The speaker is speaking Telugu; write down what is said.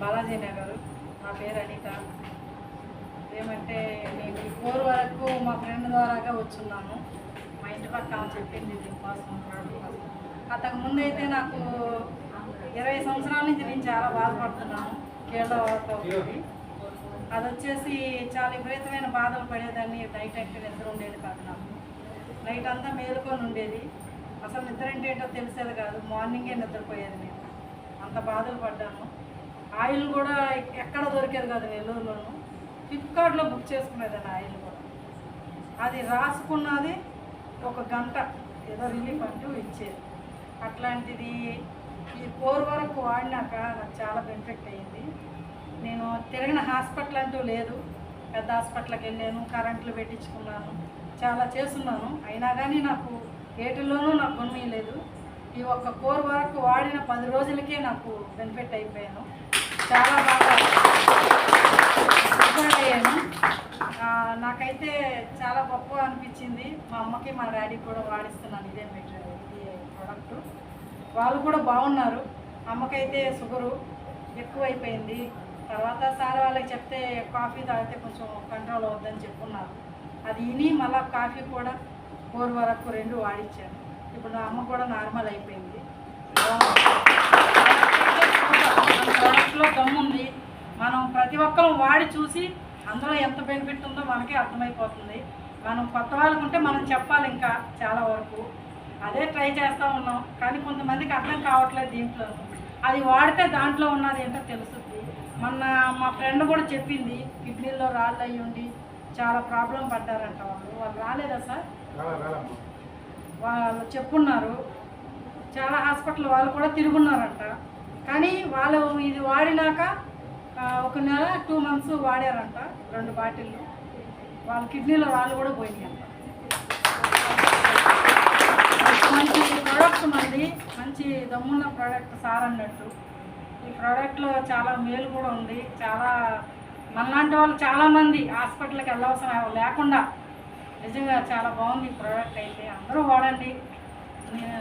బాలాజీ నగర్. నా పేరు అనిత. ఏమంటే నేను ఈ 4 వరకు మా ఫ్రెండ్ ద్వారాగా వచ్చున్నాను. మా ఇంటి పక్క చెప్పింది దీనికోసం. అంతకు ముందు అయితే నాకు 20 సంవత్సరాల నుంచి నేను చాలా బాధపడుతున్నాను. కీళ్ళతో అది వచ్చేసి చాలా విపరీతమైన బాధలు పడేదాన్ని. నైట్ అంటే నిద్ర ఉండేది కాదు. నాకు నైట్ అంతా మేలుకొని ఉండేది. అసలు నిద్ర అంటే ఏంటో తెలిసేది కాదు. మార్నింగే నిద్రపోయేది. నేను అంత బాధలు పడ్డాను. ఆయిల్ కూడా ఎక్కడ దొరికేది కాదు నెల్లూరులోను. ఫ్లిప్కార్ట్లో బుక్ చేసుకునేదాన్ని ఆయిల్ కూడా. అది రాసుకున్నది 1 గంట ఏదో రిలీఫ్ అంటూ ఇచ్చేది. అట్లాంటిది ఈ 4 వరకు వాడినాక నాకు చాలా బెనిఫిట్ అయ్యింది. నేను తిరిగిన హాస్పిటల్ అంటూ లేదు. పెద్ద హాస్పిటల్కి వెళ్ళాను, కరెంట్లు పెట్టించుకున్నాను, చాలా చేస్తున్నాను. అయినా కానీ నాకు ఏటిల్లోనూ నాకు గుణమీయలేదు. ఈ 4 వరకు వాడిన 10 రోజులకే నాకు బెనిఫిట్ అయిపోయాను. చాలా బాగా అయ్యాను. నాకైతే చాలా గొప్ప అనిపించింది. మా అమ్మకి మా డాడీకి కూడా వాడిస్తున్నాను ఇది ప్రోడక్ట్. వాళ్ళు కూడా బాగున్నారు. అమ్మకైతే షుగరు ఎక్కువైపోయింది. తర్వాత సార్ వాళ్ళకి చెప్తే కాఫీ తాగితే కొంచెం కంట్రోల్ అవుద్దని చెప్పున్నారు. అది విని మళ్ళీ కాఫీ కూడా 4 వరకు 2 వాడిచ్చాను. ఇప్పుడు నా అమ్మ కూడా నార్మల్ అయిపోయింది. ప్రోడక్ట్లో దమ్ముంది. మనం ప్రతి ఒక్కరు వాడి చూసి అందులో ఎంత బెనిఫిట్ ఉందో మనకే అర్థమైపోతుంది. మనం కొత్త వాళ్ళకు ఉంటే మనం చెప్పాలి ఇంకా చాలా వరకు. అదే ట్రై చేస్తూ ఉన్నాం. కానీ కొంతమందికి అర్థం కావట్లేదు దీంట్లో. అది వాడితే దాంట్లో ఉన్నది ఏంటో తెలుస్తుంది. మొన్న మా ఫ్రెండ్ కూడా చెప్పింది కిడ్నీలో రాళ్ళు అయ్యి ఉండి చాలా ప్రాబ్లం పడ్డారంట. వాళ్ళు రాలేదా సార్? వాళ్ళు చెప్పున్నారు. చాలా హాస్పిటల్ వాళ్ళు కూడా తిరుగున్నారంట. కానీ వాళ్ళు ఇది వాడినాక 1 నెల 2 మంత్స్ వాడారంట 2 బాటిళ్ళు. వాళ్ళ కిడ్నీలో రాళ్ళు కూడా పోయినాయంట. మంచి ప్రోడక్ట్ మంది, మంచి దమ్మున్న ప్రోడక్ట్ సార్ అన్నట్టు. ఈ ప్రోడక్ట్లో చాలా మేలు కూడా ఉంది. చాలా మనలాంటి వాళ్ళు చాలామంది హాస్పిటల్కి వెళ్ళవసరం లేకుండా నిజంగా చాలా బాగుంది ఈ ప్రోడక్ట్. అయితే అందరూ వాడండి. నేను